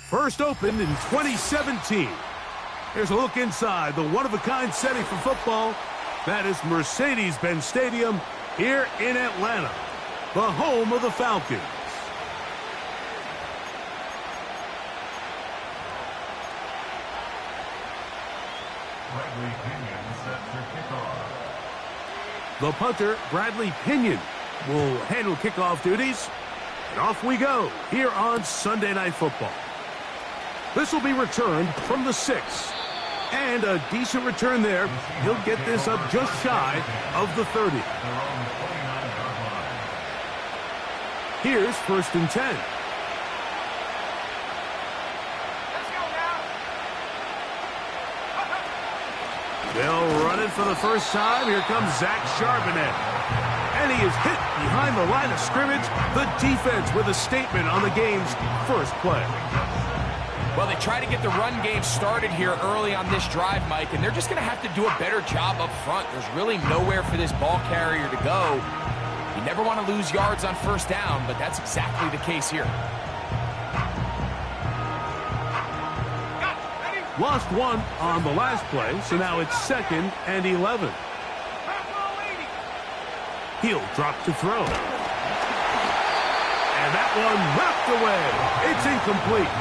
First opened in 2017. Here's a look inside the one-of-a-kind setting for football. That is Mercedes-Benz Stadium here in Atlanta, the home of the Falcons. The punter, Bradley Pinion, will handle kickoff duties. And off we go here on Sunday Night Football. This will be returned from the 6. And a decent return there. He'll get this up just shy of the 30. Here's 1st and 10. They'll run it for the first time. Here comes Zach Charbonnet. And he is hit behind the line of scrimmage. The defense with a statement on the game's first play. Well, they try to get the run game started here early on this drive, Mike, and they're just going to have to do a better job up front. There's really nowhere for this ball carrier to go. You never want to lose yards on first down, but that's exactly the case here. Lost one on the last play, so now it's 2nd and 11. He'll drop to throw. And that one knocked away. It's incomplete.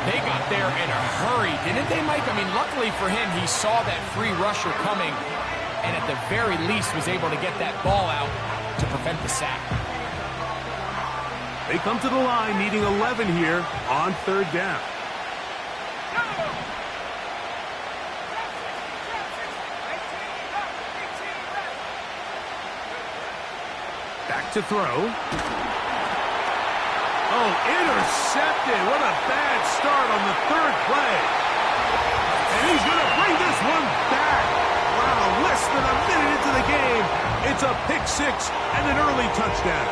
They got there in a hurry, didn't they, Mike? I mean, luckily for him, he saw that free rusher coming, and at the very least was able to get that ball out to prevent the sack. They come to the line needing 11 here on 3rd down. Back to throw. Oh, intercepted. What a bad start on the 3rd play. And he's going to bring this one back. Wow, less than a minute into the game. It's a pick 6 and an early touchdown.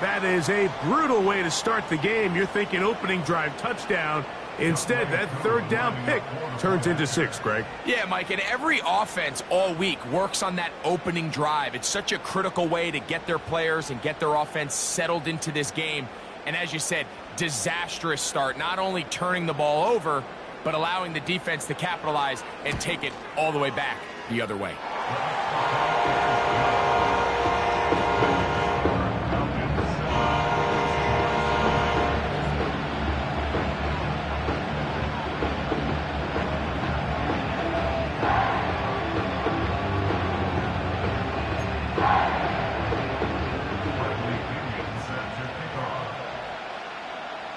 That is a brutal way to start the game. You're thinking opening drive touchdown. Instead, that 3rd down pick turns into 6, Greg. Yeah, Mike, and every offense all week works on that opening drive. It's such a critical way to get their players and get their offense settled into this game. And as you said, disastrous start, not only turning the ball over, but allowing the defense to capitalize and take it all the way back the other way.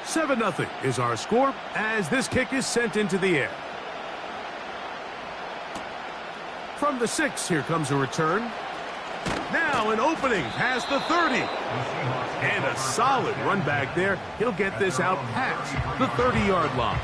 7-0 is our score as this kick is sent into the air. From the 6, here comes a return. Now an opening past the 30. And a solid run back there. He'll get this out past the 30-yard line.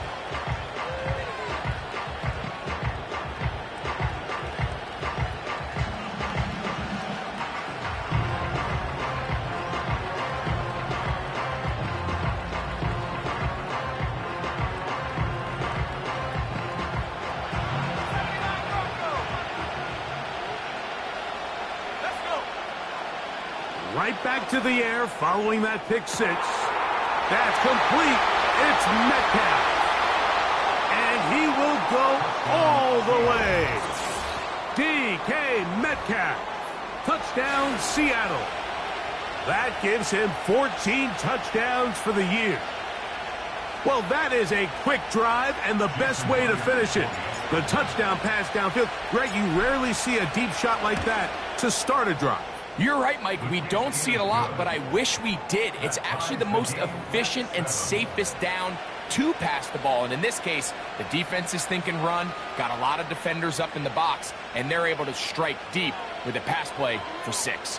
Right back to the air following that pick 6. That's complete. It's Metcalf. And he will go all the way. DK Metcalf. Touchdown, Seattle. That gives him 14 touchdowns for the year. Well, that is a quick drive and the best way to finish it. The touchdown pass downfield. Greg, you rarely see a deep shot like that to start a drive. You're right, Mike. We don't see it a lot, but I wish we did. It's actually the most efficient and safest down to pass the ball. And in this case, the defense is thinking run, got a lot of defenders up in the box, and they're able to strike deep with a pass play for 6.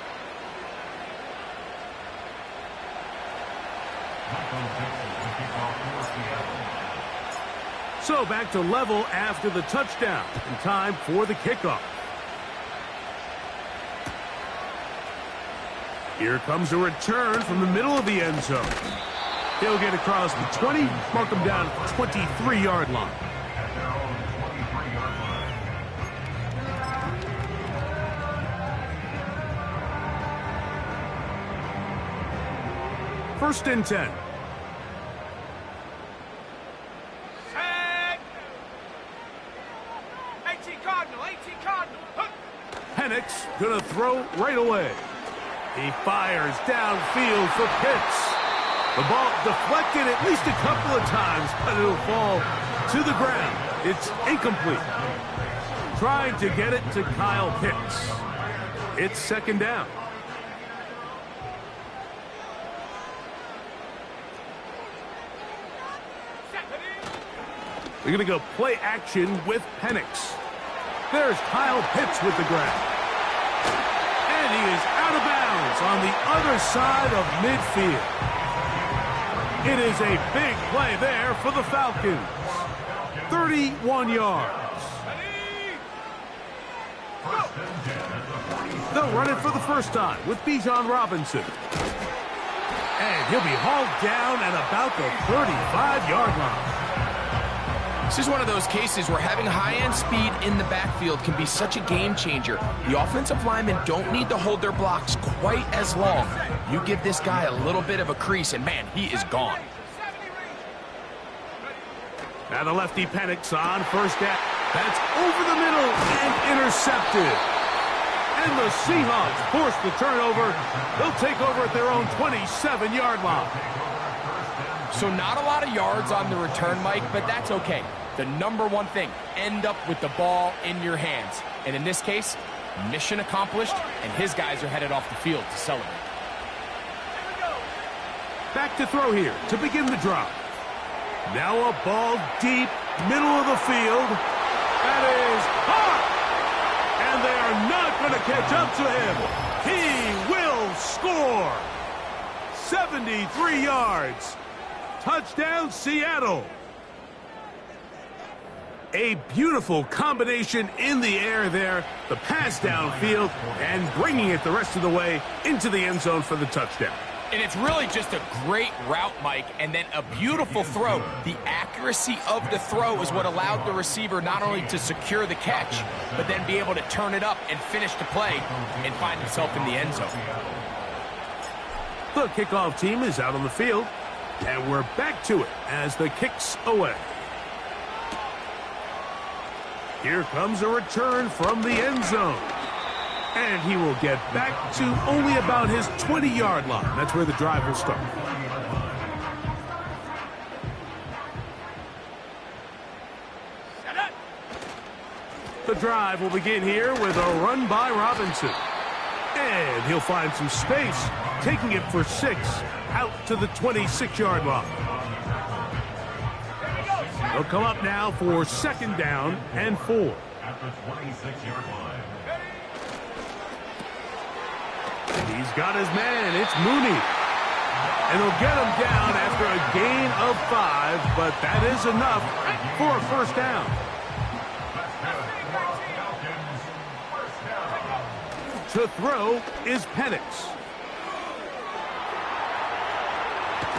So back to level after the touchdown, and time for the kickoff. Here comes a return from the middle of the end zone. He'll get across the 20, mark him down at the 23-yard line. First and 10 Penix gonna throw right away. He fires downfield for Pitts. The ball deflected at least a couple of times, but it'll fall to the ground. It's incomplete. Trying to get it to Kyle Pitts. It's second down. They're going to go play action with Penix. There's Kyle Pitts with the grab. And he is out of bounds on the other side of midfield. It is a big play there for the Falcons. 31 yards. They'll run it for the first time with Bijan Robinson. And he'll be hauled down at about the 35-yard line. This is one of those cases where having high-end speed in the backfield can be such a game changer. The offensive linemen don't need to hold their blocks quite as long. You give this guy a little bit of a crease, and man, he is gone. Now the lefty Penix on first down. That's over the middle and intercepted. And the Seahawks force the turnover. They'll take over at their own 27-yard line. So not a lot of yards on the return, Mike, but that's okay. The number one thing, end up with the ball in your hands. And in this case, mission accomplished, and his guys are headed off the field to celebrate. Back to throw here to begin the drive. Now a ball deep, middle of the field. That is hot! And they are not going to catch up to him. He will score. 73 yards. Touchdown, Seattle. A beautiful combination in the air there. The pass downfield and bringing it the rest of the way into the end zone for the touchdown. And it's really just a great route, Mike, and then a beautiful throw. The accuracy of the throw is what allowed the receiver not only to secure the catch, but then be able to turn it up and finish the play and find himself in the end zone. The kickoff team is out on the field. And we're back to it as the kick's away. Here comes a return from the end zone. And he will get back to only about his 20-yard line. That's where the drive will start. The drive will begin here with a run by Robinson. And he'll find some space, taking it for 6 out to the 26-yard line. They'll come up now for second down and 4. At the 26-yard line. He's got his man. It's Mooney. And he'll get him down after a gain of 5, but that is enough for a first down. To throw is Penix.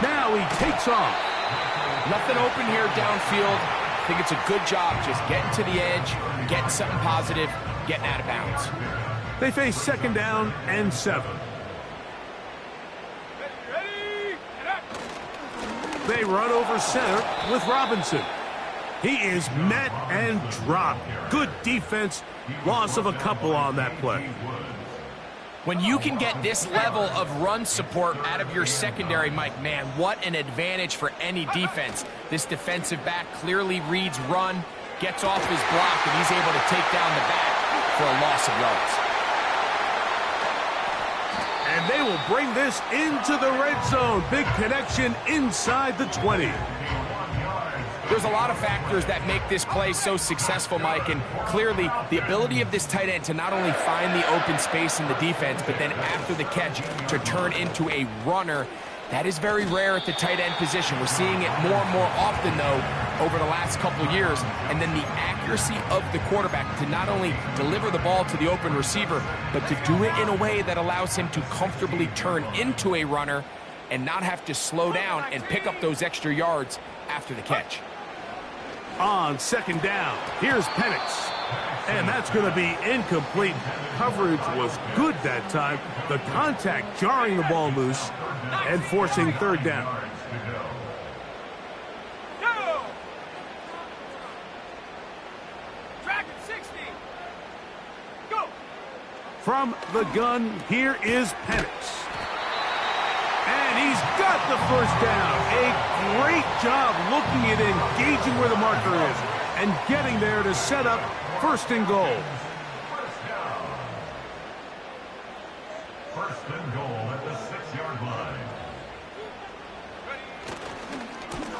Now he takes off. Nothing open here downfield. I think it's a good job just getting to the edge, getting something positive, getting out of bounds. They face second down and 7. They run over center with Robinson. He is met and dropped. Good defense. Loss of a couple on that play. When you can get this level of run support out of your secondary, Mike, man, what an advantage for any defense. This defensive back clearly reads run, gets off his block, and he's able to take down the back for a loss of yards. And they will bring this into the red zone. Big connection inside the 20. There's a lot of factors that make this play so successful, Mike, and clearly the ability of this tight end to not only find the open space in the defense, but then after the catch to turn into a runner. That is very rare at the tight end position. We're seeing it more and more often, though, over the last couple years. And then the accuracy of the quarterback to not only deliver the ball to the open receiver, but to do it in a way that allows him to comfortably turn into a runner and not have to slow down and pick up those extra yards after the catch. On second down, here's Penix. And that's going to be incomplete. Coverage was good that time. The contact jarring the ball loose and forcing third down. From the gun, here is Penix. And he's got the first down. A great job looking at engaging where the marker is and getting there to set up first and goal. First and goal at the 6-yard line.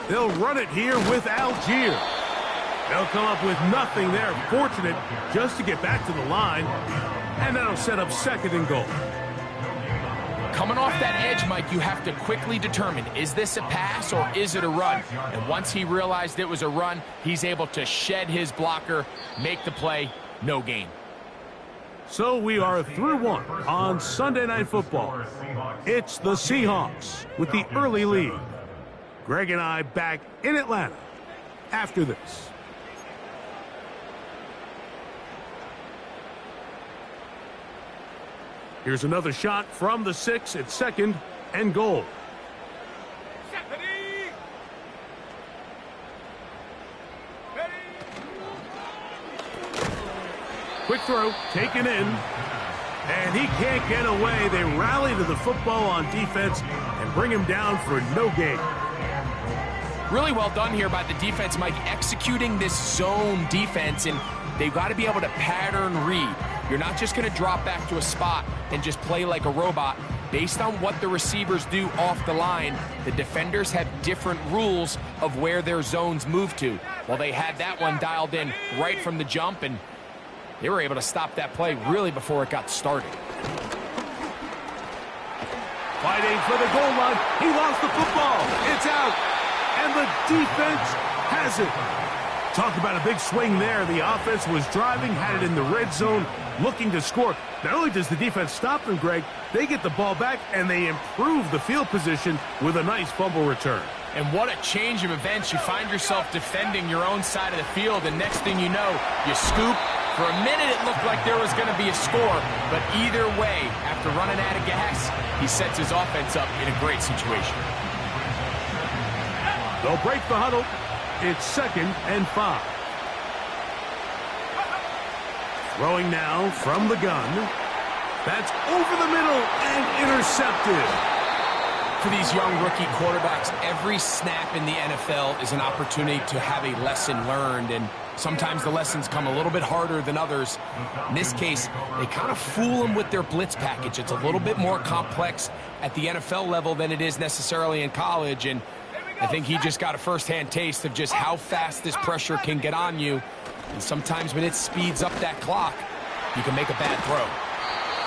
They'll run it here with Algier. They'll come up with nothing there. Fortunate just to get back to the line. And that'll set up second and goal. Coming off that edge, Mike, you have to quickly determine, is this a pass or is it a run? And once he realized it was a run, he's able to shed his blocker, make the play, no gain. So we are through one on Sunday Night Football. It's the Seahawks with the early lead. Greg and I back in Atlanta after this. Here's another shot from the 6 at second and goal. Quick throw, taken in, and he can't get away. They rally to the football on defense and bring him down for no gain. Really well done here by the defense, Mike, executing this zone defense, and they've got to be able to pattern read. You're not just going to drop back to a spot and just play like a robot. Based on what the receivers do off the line, the defenders have different rules of where their zones move to. Well, they had that one dialed in right from the jump, and they were able to stop that play really before it got started. Fighting for the goal line. He lost the football. It's out. And the defense has it. Talk about a big swing there. The offense was driving, had it in the red zone, looking to score. Not only does the defense stop them, Greg, they get the ball back and they improve the field position with a nice fumble return. And what a change of events. You find yourself defending your own side of the field, and next thing you know, you scoop. For a minute, it looked like there was going to be a score, but either way, after running out of gas, he sets his offense up in a great situation. They'll break the huddle. It's second and 5. Throwing now from the gun. That's over the middle and intercepted. For these young rookie quarterbacks, every snap in the NFL is an opportunity to have a lesson learned, and sometimes the lessons come a little bit harder than others. In this case, they kind of fool them with their blitz package. It's a little bit more complex at the NFL level than it is necessarily in college, and I think he just got a first-hand taste of just how fast this pressure can get on you. And sometimes when it speeds up that clock, you can make a bad throw.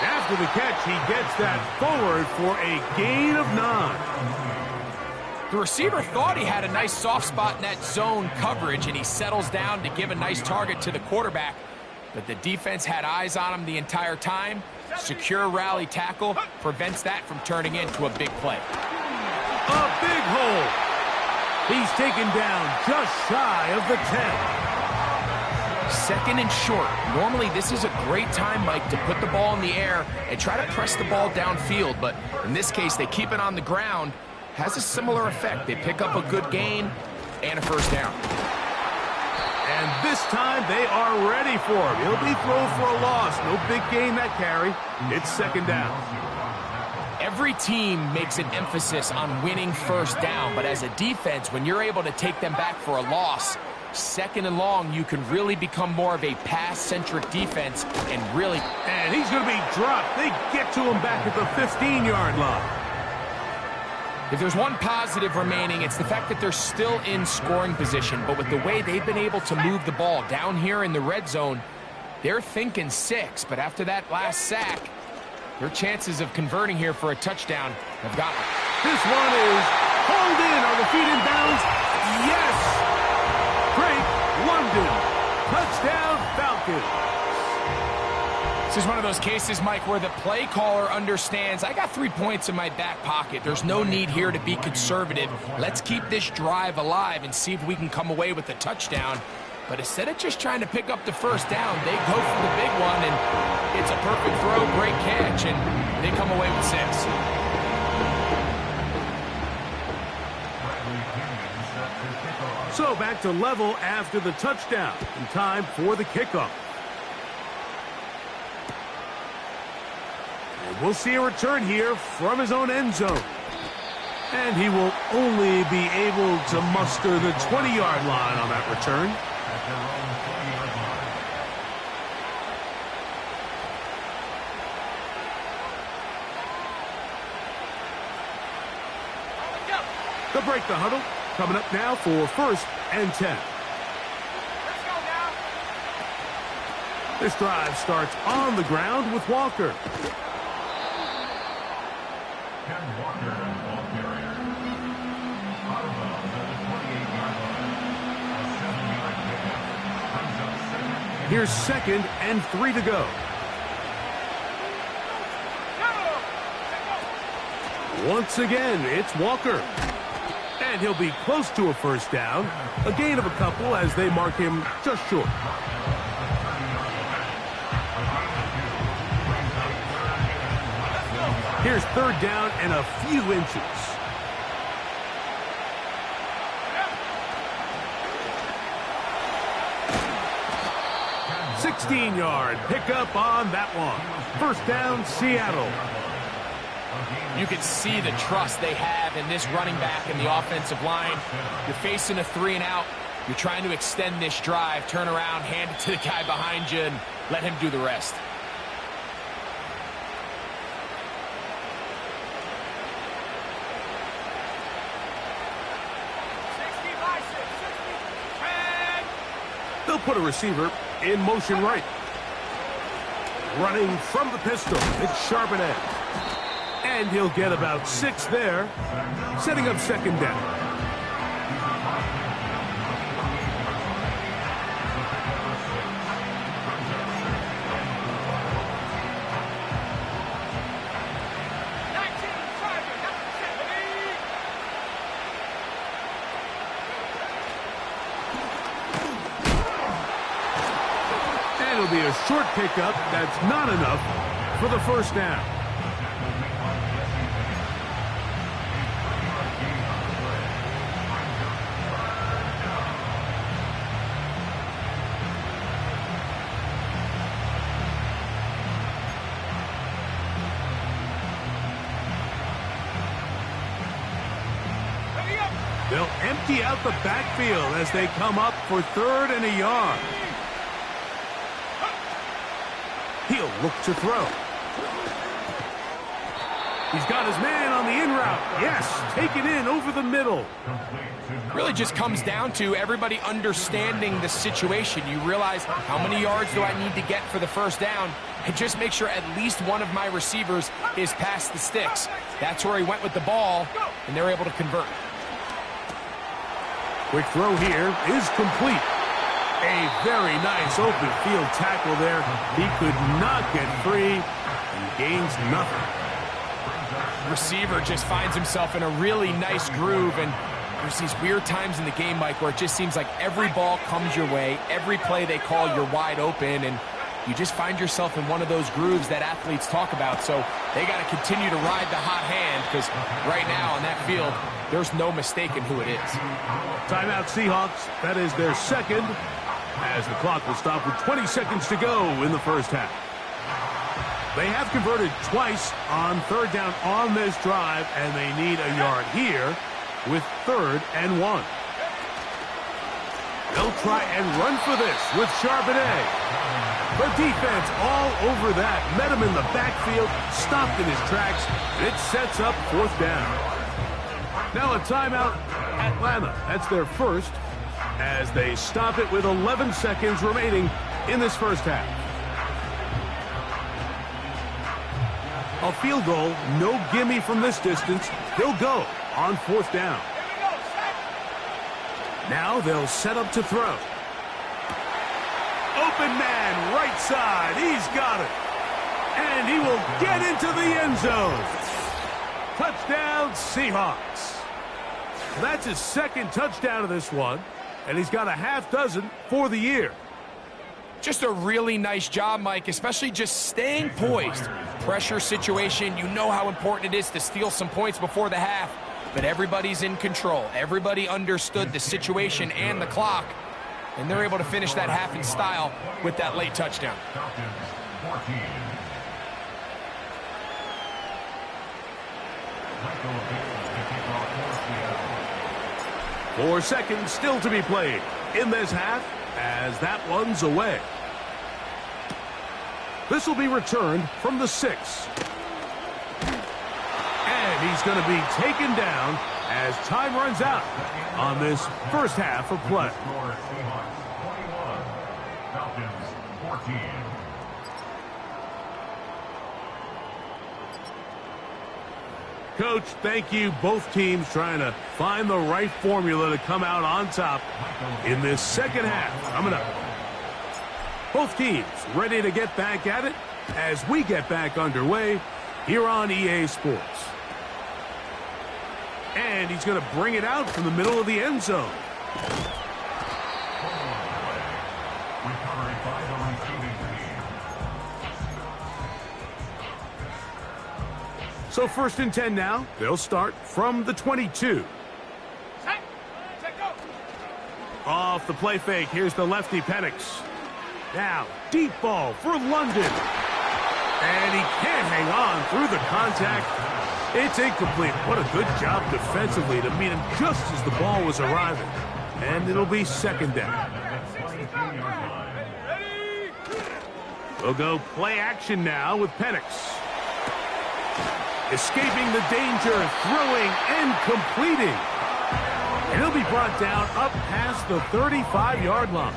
After the catch, he gets that forward for a gain of 9. The receiver thought he had a nice soft spot in that zone coverage, and he settles down to give a nice target to the quarterback. But the defense had eyes on him the entire time. Secure rally tackle prevents that from turning into a big play. A big hole. He's taken down just shy of the 10. Second and short. Normally, this is a great time, Mike, to put the ball in the air and try to press the ball downfield. But in this case, they keep it on the ground. Has a similar effect. They pick up a good gain and a first down. And this time, they are ready for him. He'll be thrown for a loss. No big gain that carry. It's second down. Every team makes an emphasis on winning first down, but as a defense, when you're able to take them back for a loss, second and long, you can really become more of a pass-centric defense and really... And he's going to be dropped. They get to him back at the 15-yard line. If there's one positive remaining, it's the fact that they're still in scoring position, but with the way they've been able to move the ball down here in the red zone, they're thinking 6, but after that last sack, their chances of converting here for a touchdown have got them. This one is hauled in. Are the feet in bounds? Yes! Great London. Touchdown Falcons. This is one of those cases, Mike, where the play caller understands, I got 3 points in my back pocket. There's no need here to be conservative. Let's keep this drive alive and see if we can come away with a touchdown. But instead of just trying to pick up the first down, they go for the big one, and it's a perfect throw, great catch, and they come away with 6. So back to level after the touchdown, in time for the kickoff. we'll see a return here from his own end zone. And he will only be able to muster the 20-yard line on that return. At their own 20-yard line. They'll break the huddle. Coming up now for 1st and 10. This drive starts on the ground with Walker. Ken Walker, ball carrier. Out of bounds at the 28-yard line. A 7-yard pickup. Brings up 2nd and Here's 2nd and 3 to go. Once again, it's Walker. And he'll be close to a 1st down. A gain of a couple as they mark him just short. Here's 3rd down and a few inches. A 16-yard pickup on that one. 1st down, Seattle. You can see the trust they have in this running back and the offensive line. You're facing a 3-and-out. You're trying to extend this drive, turn around, hand it to the guy behind you, and let him do the rest. They'll put a receiver in motion right. Running from the pistol, it's Charbonnet. And he'll get about 6 there, setting up 2nd down. And it'll be a short pickup that's not enough for the 1st down. They'll empty out the backfield as they come up for 3rd and a yard. He'll look to throw. He's got his man on the in route. Yes, take it in over the middle. Really just comes down to everybody understanding the situation. You realize how many yards do I need to get for the 1st down, and just make sure at least one of my receivers is past the sticks. That's where he went with the ball, and they're able to convert. Quick throw here is complete. A very nice open field tackle there. He could not get free and gains nothing. Receiver just finds himself in a really nice groove, and there's these weird times in the game, Mike, where it just seems like every ball comes your way, every play they call, you're wide open, and you just find yourself in one of those grooves that athletes talk about. So they got to continue to ride the hot hand, because right now on that field, there's no mistaking who it is. Timeout Seahawks. That is their 2nd, as the clock will stop with 20 seconds to go in the 1st half. They have converted twice on 3rd down on this drive, and they need a yard here with 3rd and 1. They'll try and run for this with Charbonnet. The defense all over that. Met him in the backfield, stopped in his tracks, and it sets up 4th down. Now a timeout, Atlanta. That's their 1st, as they stop it with 11 seconds remaining in this 1st half. A field goal, no gimme from this distance. He'll go on 4th down. Now they'll set up to throw. Open man, right side. He's got it. And he will get into the end zone. Touchdown, Seahawks. That's his 2nd touchdown of this one, and he's got a half dozen for the year. Just a really nice job, Mike, especially just staying poised. Pressure situation, you know how important it is to steal some points before the half, but everybody's in control. Everybody understood the situation and the clock, and they're able to finish that half in style with that late touchdown. Michael Vick to kick off for Seattle. 4 seconds still to be played in this half as that one's away. This will be returned from the 6. And he's going to be taken down as time runs out on this first half of play. Score Seahawks 21, Falcons 14. Coach, thank you. Both teams trying to find the right formula to come out on top in this second half. Coming up. Both teams ready to get back at it as we get back underway here on EA Sports. And he's going to bring it out from the middle of the end zone. Recovered by the receiving team. So 1st and 10 now. They'll start from the 22. Off the play fake. Here's the lefty Penix. Now, deep ball for London. And he can't hang on through the contact. It's incomplete. What a good job defensively to meet him just as the ball was arriving. And it'll be second down. We'll go play action now with Penix. Escaping the danger, throwing and completing. And he'll be brought down up past the 35-yard line.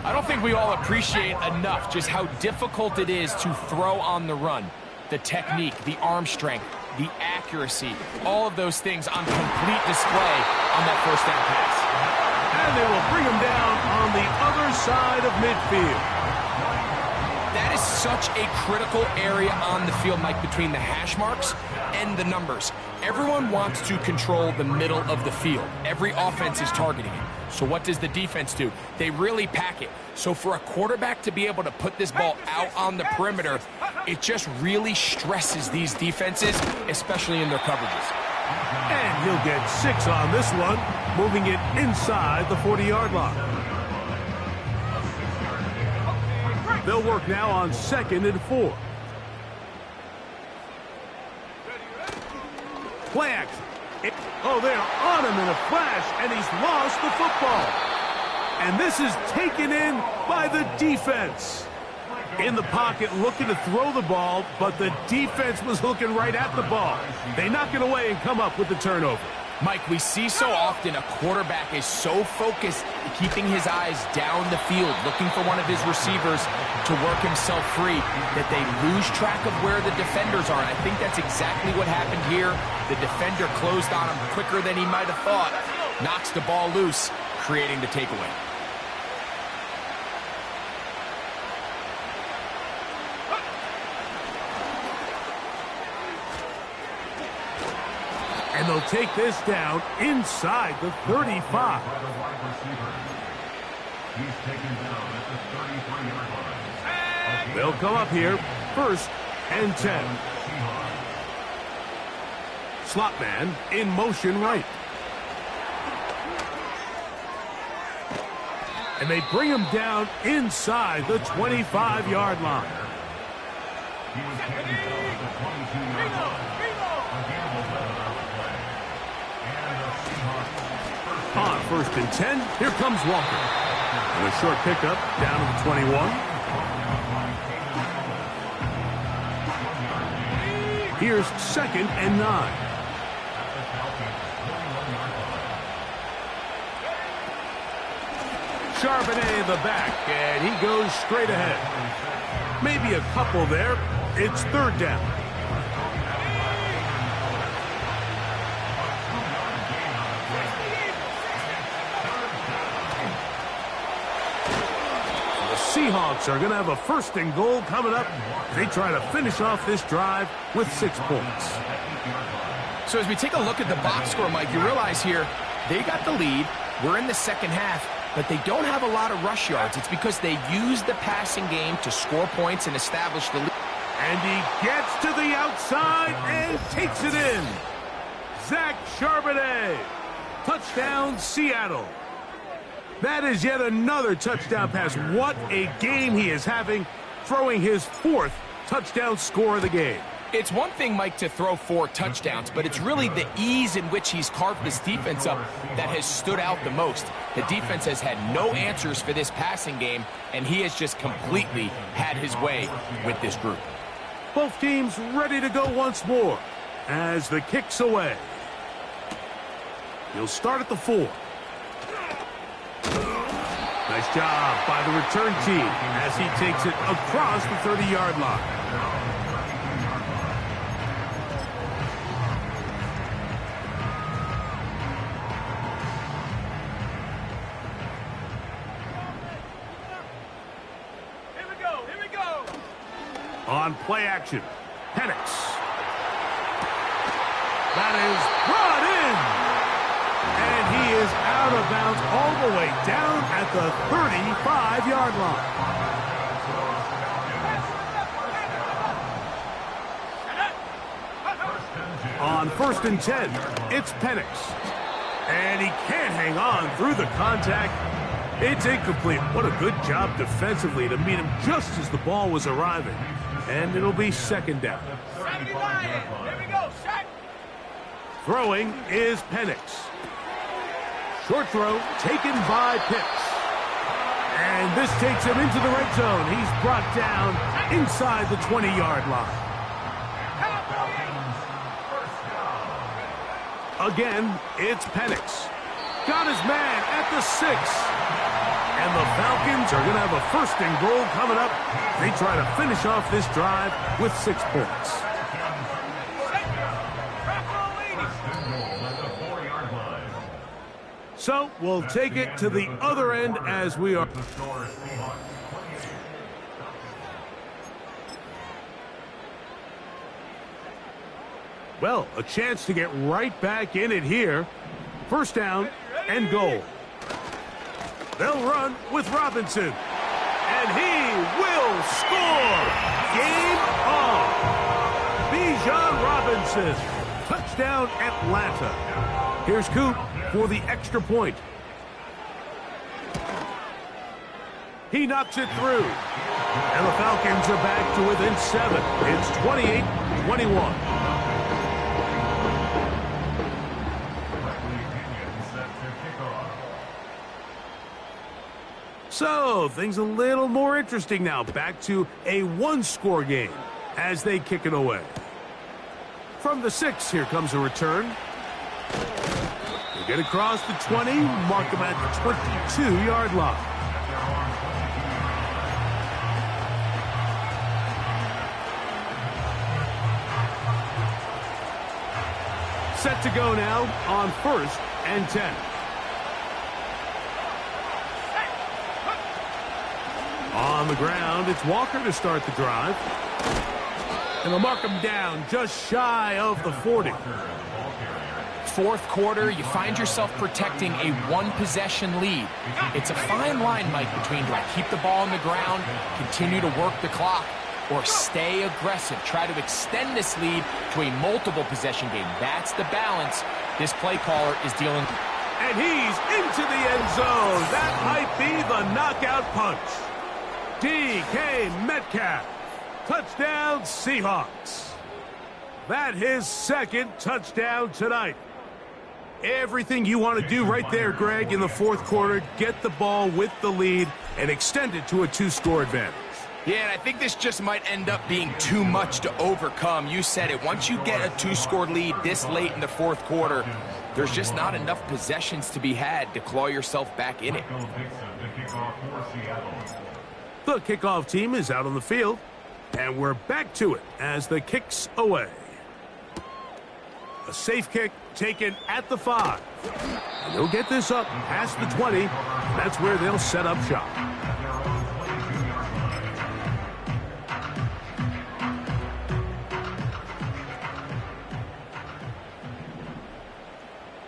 I don't think we all appreciate enough just how difficult it is to throw on the run. The technique, the arm strength, the accuracy, all of those things on complete display on that first down pass. And they will bring him down on the other side of midfield. That is such a critical area on the field, Mike, between the hash marks and the numbers. Everyone wants to control the middle of the field. Every offense is targeting it. So what does the defense do? They really pack it. So for a quarterback to be able to put this ball out on the perimeter, it just really stresses these defenses, especially in their coverages. And he'll get 6 on this one, moving it inside the 40-yard line. They'll work now on 2nd and 4. Play action. Oh, they're on him in a flash, and he's lost the football. And this is taken in by the defense. In the pocket, looking to throw the ball, but the defense was looking right at the ball. They knock it away and come up with the turnover. Mike, we see so often a quarterback is so focused, keeping his eyes down the field, looking for one of his receivers to work himself free, that they lose track of where the defenders are. And I think that's exactly what happened here. The defender closed on him quicker than he might have thought, knocks the ball loose, creating the takeaway. And they'll take this down inside the 35. They'll come up here, 1st and 10. Slot man in motion right. And they bring him down inside the 25-yard line. He was taken down at the 22-yard line. On 1st and 10, here comes Walker. And a short pickup down to the 21. Here's 2nd and 9. Charbonnet the back, and he goes straight ahead. Maybe a couple there. It's 3rd down. Seahawks are going to have a 1st and goal coming up. They try to finish off this drive with 6 points. So as we take a look at the box score, Mike, you realize here they got the lead. We're in the second half, but they don't have a lot of rush yards. It's because they use the passing game to score points and establish the lead. And he gets to the outside and takes it in. Zach Charbonnet. Touchdown, Seattle. That is yet another touchdown pass. What a game he is having, throwing his 4th touchdown score of the game. It's one thing, Mike, to throw 4 touchdowns, but it's really the ease in which he's carved this defense up that has stood out the most. The defense has had no answers for this passing game, and he has just completely had his way with this group. Both teams ready to go once more as the kick's away. He'll start at the 4. Nice job by the return team as he takes it across the 30-yard line. On play action, Penix. That is brought in. And he is out of bounds all the way down at the 35-yard line. On 1st and 10, it's Penix. And he can't hang on through the contact. It's incomplete. What a good job defensively to meet him just as the ball was arriving. And it'll be 2nd down. 79. Here we go. Set. Throwing is Penix. Short throw taken by Pitts. And this takes him into the red zone. He's brought down inside the 20-yard line. Again, it's Penix. Got his man at the 6. And the Falcons are going to have a 1st and goal coming up. They try to finish off this drive with 6 points. So we'll take it to the other end as we are. Well, a chance to get right back in it here. 1st down and goal. They'll run with Robinson. And he will score. Game on. Bijan Robinson. Touchdown, Atlanta. Here's Coop for the extra point. He knocks it through. And the Falcons are back to within 7. It's 28-21. So, things a little more interesting now. Back to a 1-score game as they kick it away. From the 6, here comes a return. They get across the 20, mark them at the 22-yard line. Set to go now on 1st and 10. On the ground, it's Walker to start the drive. And they'll mark him down just shy of the 40. 4th quarter, you find yourself protecting a 1-possession lead. It's a fine line, Mike, between do I keep the ball on the ground, continue to work the clock, or stay aggressive, try to extend this lead to a multiple-possession game. That's the balance this play caller is dealing with. And he's into the end zone. That might be the knockout punch. D.K. Metcalf. Touchdown, Seahawks. That his 2nd touchdown tonight. Everything you want to do right there, Greg, in the 4th quarter. Get the ball with the lead and extend it to a 2-score advantage. Yeah, and I think this just might end up being too much to overcome. You said it. Once you get a 2-score lead this late in the 4th quarter, there's just not enough possessions to be had to claw yourself back in it. The kickoff team is out on the field, and we're back to it as the kick's away. A safe kick taken at the 5. And they'll get this up past the 20. That's where they'll set up shop.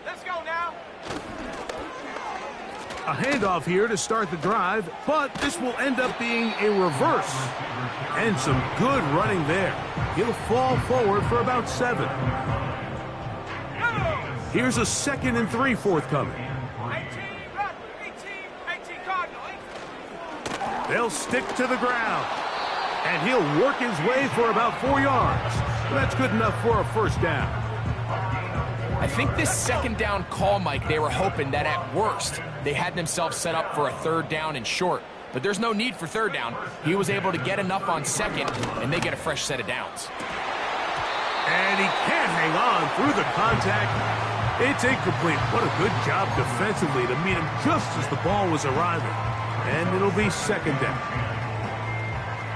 Let's go now. A handoff here to start the drive, but this will end up being a reverse. And some good running there. He'll fall forward for about 7. Here's a 2nd and 3 forthcoming. 18 Cardinal. They'll stick to the ground. And he'll work his way for about 4 yards. That's good enough for a first down. I think this second down call, Mike, they were hoping that at worst they had themselves set up for a third down and short. But there's no need for third down. He was able to get enough on second, and they get a fresh set of downs. And he can't hang on through the contact. It's incomplete. What a good job defensively to meet him just as the ball was arriving. And it'll be second down.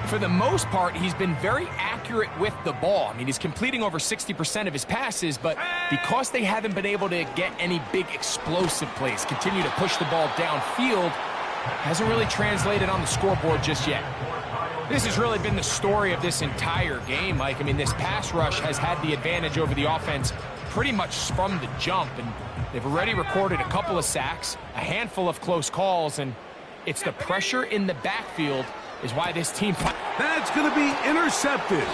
For the most part, he's been very accurate with the ball. I mean, he's completing over 60% of his passes, but because they haven't been able to get any big explosive plays, continue to push the ball downfield, hasn't really translated on the scoreboard just yet. This has really been the story of this entire game, Mike. I mean, this pass rush has had the advantage over the offense pretty much from the jump, and they've already recorded a couple of sacks, a handful of close calls, and it's the pressure in the backfield is why this team... That's going to be intercepted.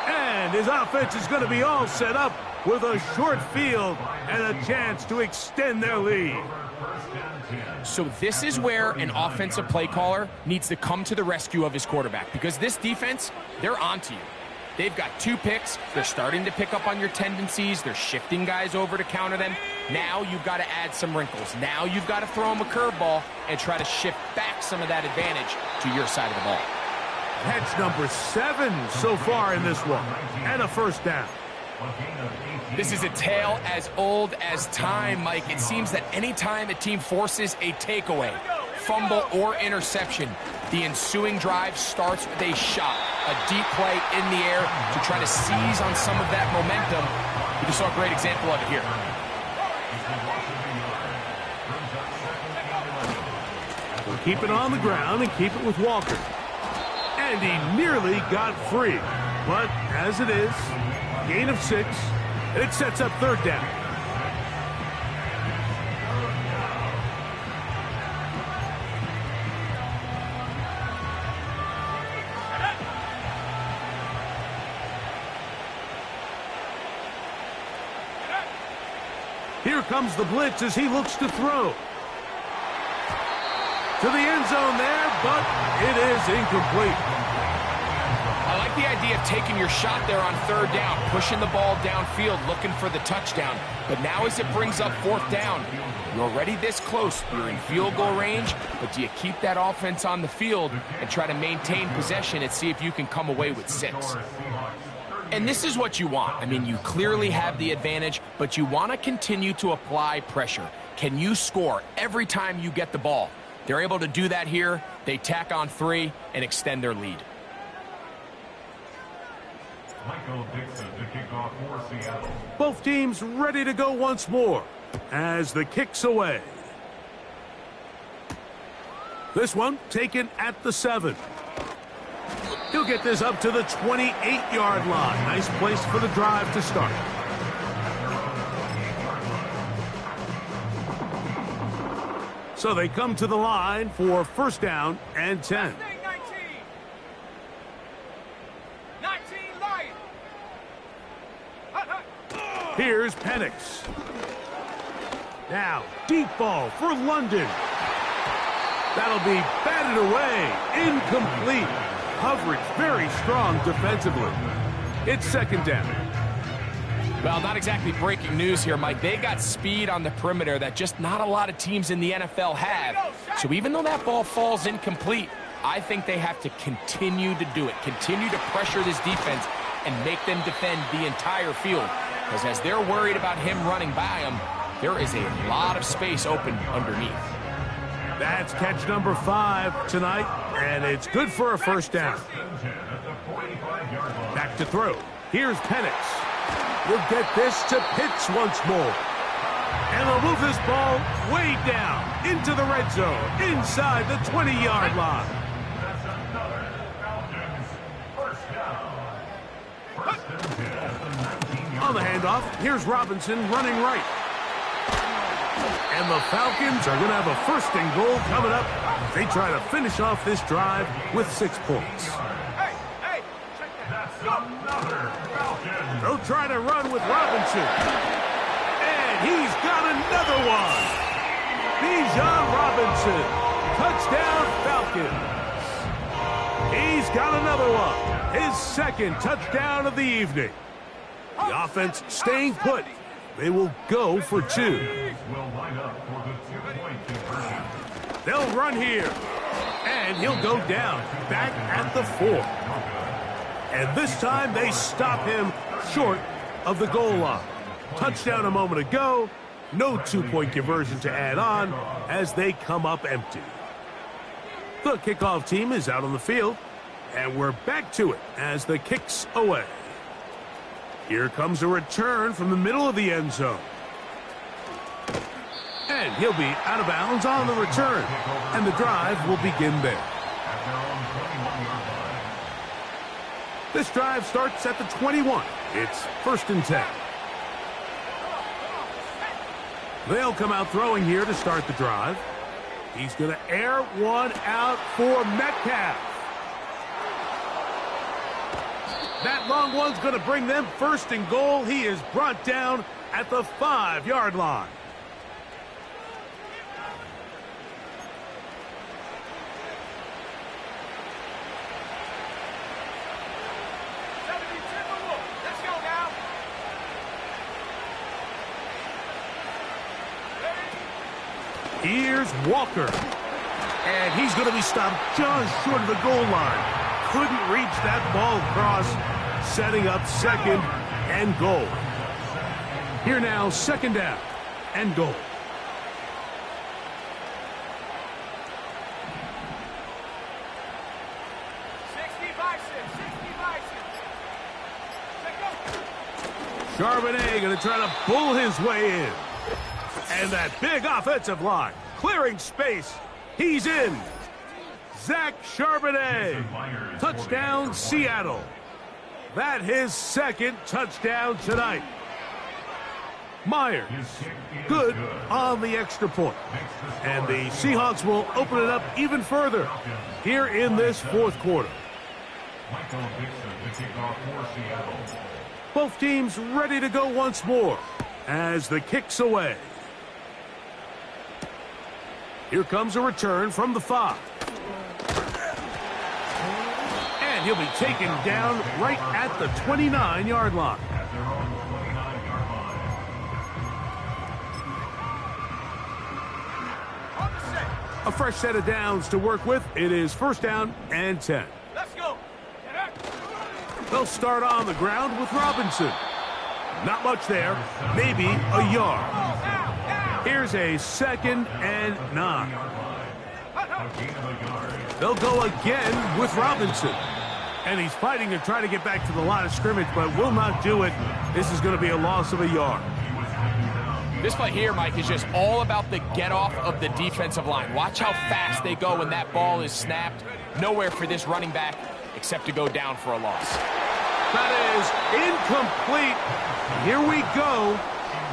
And his offense is going to be all set up with a short field and a chance to extend their lead. So this is where an offensive play caller needs to come to the rescue of his quarterback, because this defense, they're onto you. They've got 2 picks. They're starting to pick up on your tendencies. They're shifting guys over to counter them. Now you've got to add some wrinkles. Now you've got to throw them a curveball and try to shift back some of that advantage to your side of the ball. Catch number 7 so far in this one, and a first down. This is a tale as old as time, Mike. It seems that anytime a team forces a takeaway, fumble, or interception, the ensuing drive starts with a shot, a deep play in the air to try to seize on some of that momentum. We just saw a great example of it here. We'll keep it on the ground and keep it with Walker. And he nearly got free. But as it is, gain of 6, and it sets up third down. Here comes the blitz as he looks to throw. To the end zone there, but it is incomplete. I like the idea of taking your shot there on third down, pushing the ball downfield, looking for the touchdown. But now as it brings up fourth down, you're already this close. You're in field goal range, but do you keep that offense on the field and try to maintain possession and see if you can come away with 6? And this is what you want. I mean, you clearly have the advantage, but you want to continue to apply pressure. Can you score every time you get the ball? They're able to do that here. They tack on 3 and extend their lead. Both teams ready to go once more as the kick's away. This one taken at the 7. He'll get this up to the 28-yard line. Nice place for the drive to start. So they come to the line for first down and 10. 19 Lions. Here's Penix. Now, deep ball for London. That'll be batted away. Incomplete. Coverage very strong defensively. It's second down. Well, not exactly breaking news here, Mike. They got speed on the perimeter that just not a lot of teams in the NFL have. So even though that ball falls incomplete, I think they have to continue to do it. Continue to pressure this defense and make them defend the entire field. Because as they're worried about him running by them, there is a lot of space open underneath. That's catch number 5 tonight, and it's good for a first down. Back to throw. Here's Penix. We'll get this to Pitts once more. And they'll move this ball way down into the red zone, inside the 20-yard line. On the handoff, here's Robinson running right. And the Falcons are going to have a first and goal coming up. They try to finish off this drive with 6 points. Hey, check that. They'll try to run with Robinson. And he's got another one. Bijan Robinson. Touchdown Falcons. He's He's got another one. His second touchdown of the evening. The offense staying put. They will go for two. Will line up for the two-point conversion. They'll run here. And he'll go down back at the 4. And this time they stop him short of the goal line. Touchdown a moment ago. No two-point conversion to add on as they come up empty. The kickoff team is out on the field. And we're back to it as the kick's away. Here comes a return from the middle of the end zone. And he'll be out of bounds on the return. And the drive will begin there. At their own 21-yard line. This drive starts at the 21. It's 1st and 10. They'll come out throwing here to start the drive. He's going to air one out for Metcalf. That long one's going to bring them 1st and goal. He is brought down at the 5-yard line. Let's go now. Here's Walker. And he's going to be stopped just short of the goal line. Couldn't reach that ball across, setting up 2nd and goal. Here now, 2nd down and goal. Charbonnet going to try to pull his way in. And that big offensive line clearing space. He's in. Zach Charbonnet. Touchdown, Seattle. That his 2nd touchdown tonight. Myers, good on the extra point. And the Seahawks will open it up even further here in this 4th quarter. Michael Dixon to kick off for Seattle. Both teams ready to go once more as the kick's away. Here comes a return from the 5. And he'll be taken down right at the 29-yard line. At their own 29-yard line. On the set. A fresh set of downs to work with. It is 1st down and 10. Let's go. Get up. They'll start on the ground with Robinson. Not much there, maybe a yard. Here's a 2nd and 9. They'll go again with Robinson. And he's fighting to try to get back to the line of scrimmage, but will not do it. This is going to be a loss of a yard. This play here, Mike, is just all about the get-off of the defensive line. Watch how fast they go when that ball is snapped. Nowhere for this running back except to go down for a loss. That is incomplete. Here we go.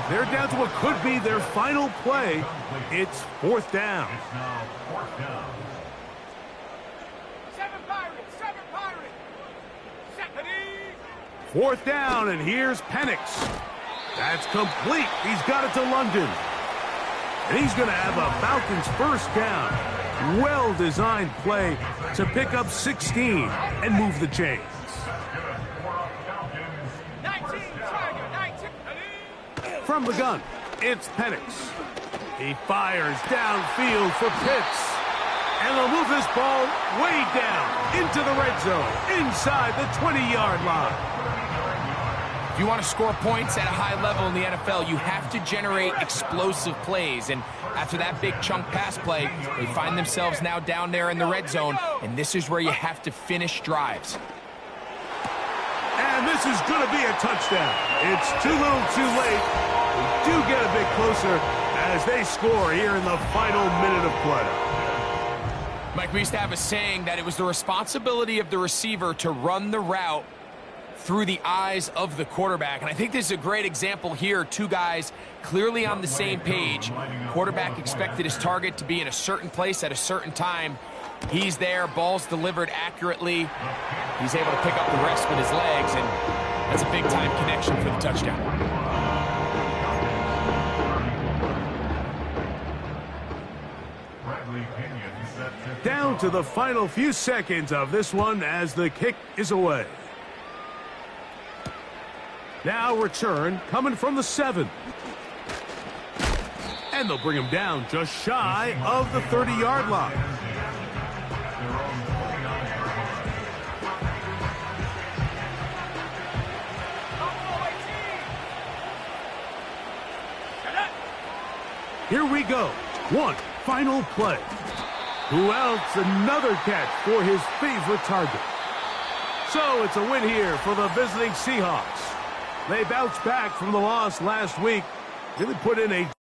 They're down to what could be their final play. It's 4th down. It's now 4th down. 7 Pirates. 7 Pirates. Second. 4th down, and here's Penix. That's complete. He's got it to London. And he's going to have a Falcons 1st down. Well-designed play to pick up 16 and move the chains. 19 Tiger. 19. From the gun, it's Penix. He fires downfield for Pitts. And they'll move this ball way down into the red zone, inside the 20-yard line. If you want to score points at a high level in the NFL, you have to generate explosive plays. And after that big chunk pass play, they find themselves now down there in the red zone. And this is where you have to finish drives. And this is going to be a touchdown. It's too little too late. We do get a bit closer as they score here in the final minute of play. Mike, we used to have a saying that it was the responsibility of the receiver to run the route through the eyes of the quarterback. And I think this is a great example here. Two guys clearly on the same page. Quarterback expected his target to be in a certain place at a certain time. He's there, ball's delivered accurately. He's able to pick up the rest with his legs, and that's a big-time connection for the touchdown. Bradley Pinion set to kick Down off. to the final few seconds of this one as the kick is away. Now return coming from the 7. And they'll bring him down just shy of the 30-yard line. Their own 49-yard line. Here we go. One final play. Who else? Another catch for his favorite target. So it's a win here for the visiting Seahawks. They bounced back from the loss last week. Really put in a